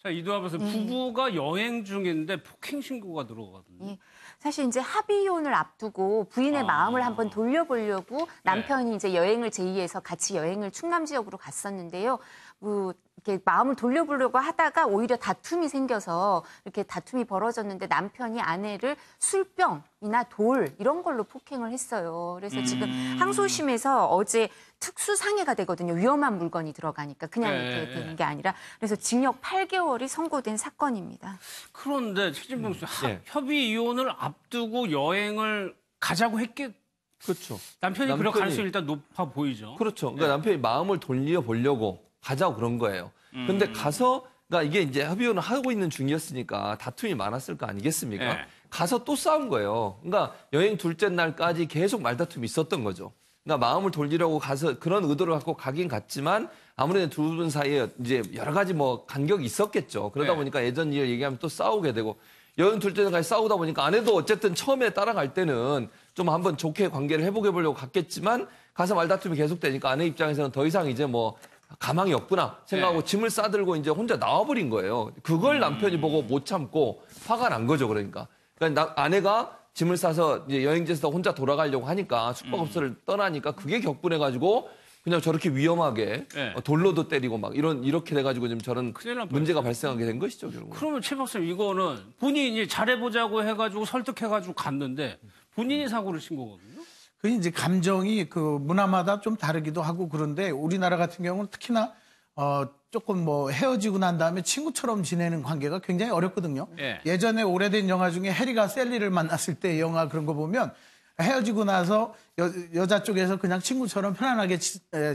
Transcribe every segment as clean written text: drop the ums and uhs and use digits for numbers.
자, 이두아 선수 부부가 여행 중인데 폭행 신고가 들어오거든요. 예. 사실 이제 합의 이혼을 앞두고 부인의 마음을 한번 돌려보려고 남편이 이제 여행을 제의해서 같이 여행을 충남 지역으로 갔었는데요. 이렇게 마음을 돌려보려고 하다가 오히려 다툼이 생겨서 이렇게 다툼이 벌어졌는데 남편이 아내를 술병이나 돌 이런 걸로 폭행을 했어요. 그래서 지금 항소심에서 어제 특수상해가 되거든요. 위험한 물건이 들어가니까 그냥 이렇게 되는 게 아니라. 그래서 징역 8개월이 선고된 사건입니다. 그런데 최진봉 씨, 협의 이혼을 앞두고 여행을 가자고 했겠. 그렇죠. 남편이 그럴 가능성이 일단 높아 보이죠. 그렇죠. 그러니까 남편이 마음을 돌려보려고 가자고 그런 거예요. 근데 가서, 그러니까 이게 이제 합의혼을 하고 있는 중이었으니까 다툼이 많았을 거 아니겠습니까? 가서 또 싸운 거예요. 그러니까 여행 둘째 날까지 계속 말다툼이 있었던 거죠. 그러니까 마음을 돌리려고 가서 그런 의도를 갖고 가긴 갔지만 아무래도 두 분 사이에 이제 여러 가지 뭐 간격이 있었겠죠. 그러다 보니까 예전 일 얘기하면 또 싸우게 되고 여행 둘째 날까지 싸우다 보니까 아내도 어쨌든 처음에 따라갈 때는 좀 한번 좋게 관계를 회복해보려고 갔겠지만 가서 말다툼이 계속되니까 아내 입장에서는 더 이상 이제 뭐 가망이 없구나 생각하고 짐을 싸들고 이제 혼자 나와버린 거예요. 그걸 남편이 보고 못 참고 화가 난 거죠. 그러니까 아내가 짐을 싸서 이제 여행지에서 혼자 돌아가려고 하니까 숙박업소를 떠나니까 그게 격분해가지고 그냥 저렇게 위험하게 돌로도 때리고 막 이렇게 돼가지고 지금 저런 문제가 발생하게 된 것이죠. 결국은. 그러면 최 박사님 이거는 본인이 잘해보자고 해가지고 설득해가지고 갔는데 본인이 사고를 친 거거든요. 그 이제 감정이 그 문화마다 좀 다르기도 하고 그런데 우리나라 같은 경우는 특히나 조금 뭐 헤어지고 난 다음에 친구처럼 지내는 관계가 굉장히 어렵거든요. 예전에 오래된 영화 중에 해리가 셀리를 만났을 때 영화 그런 거 보면 헤어지고 나서 여자 쪽에서 그냥 친구처럼 편안하게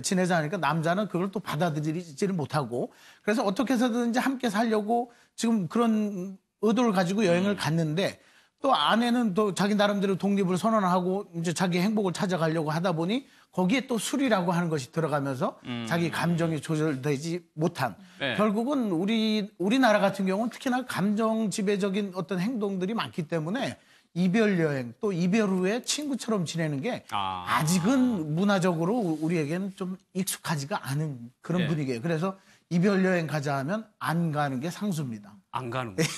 지내자 하니까 남자는 그걸 또 받아들이지를 못하고 그래서 어떻게 해서든지 함께 살려고 지금 그런 의도를 가지고 여행을 갔는데 또 아내는 또 자기 나름대로 독립을 선언하고 이제 자기 행복을 찾아가려고 하다 보니 거기에 또 술이라고 하는 것이 들어가면서 자기 감정이 조절되지 못한 결국은 우리나라 같은 경우는 특히나 감정 지배적인 어떤 행동들이 많기 때문에 이별 여행 또 이별 후에 친구처럼 지내는 게 아직은 문화적으로 우리에게는 좀 익숙하지가 않은 그런 분위기예요. 그래서 이별 여행 가자 하면 안 가는 게 상수입니다. 안 가는 거죠.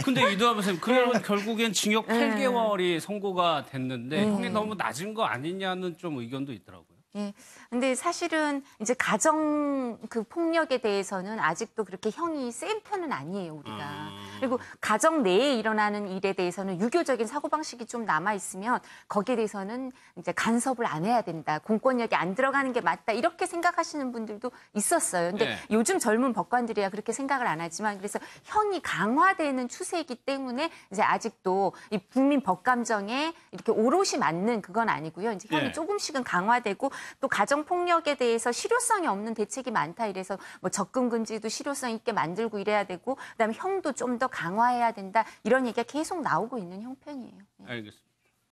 근데 이두아 선생님, 그러면 결국엔 징역 8개월이 선고가 됐는데 형이 너무 낮은 거 아니냐는 좀 의견도 있더라고요. 예. 근데 사실은 이제 가정 그 폭력에 대해서는 아직도 그렇게 형이 센 편은 아니에요, 우리가. 그리고 가정 내에 일어나는 일에 대해서는 유교적인 사고방식이 좀 남아있으면 거기에 대해서는 이제 간섭을 안 해야 된다. 공권력이 안 들어가는 게 맞다. 이렇게 생각하시는 분들도 있었어요. 근데 요즘 젊은 법관들이야 그렇게 생각을 안 하지만 그래서 형이 강화되는 추세이기 때문에 이제 아직도 이 국민 법감정에 이렇게 오롯이 맞는 그건 아니고요. 이제 형이 조금씩은 강화되고 또 가정폭력에 대해서 실효성이 없는 대책이 많다 이래서 뭐 접근 금지도 실효성 있게 만들고 이래야 되고 그다음에 형도 좀 더 강화해야 된다 이런 얘기가 계속 나오고 있는 형편이에요. 알겠습니다.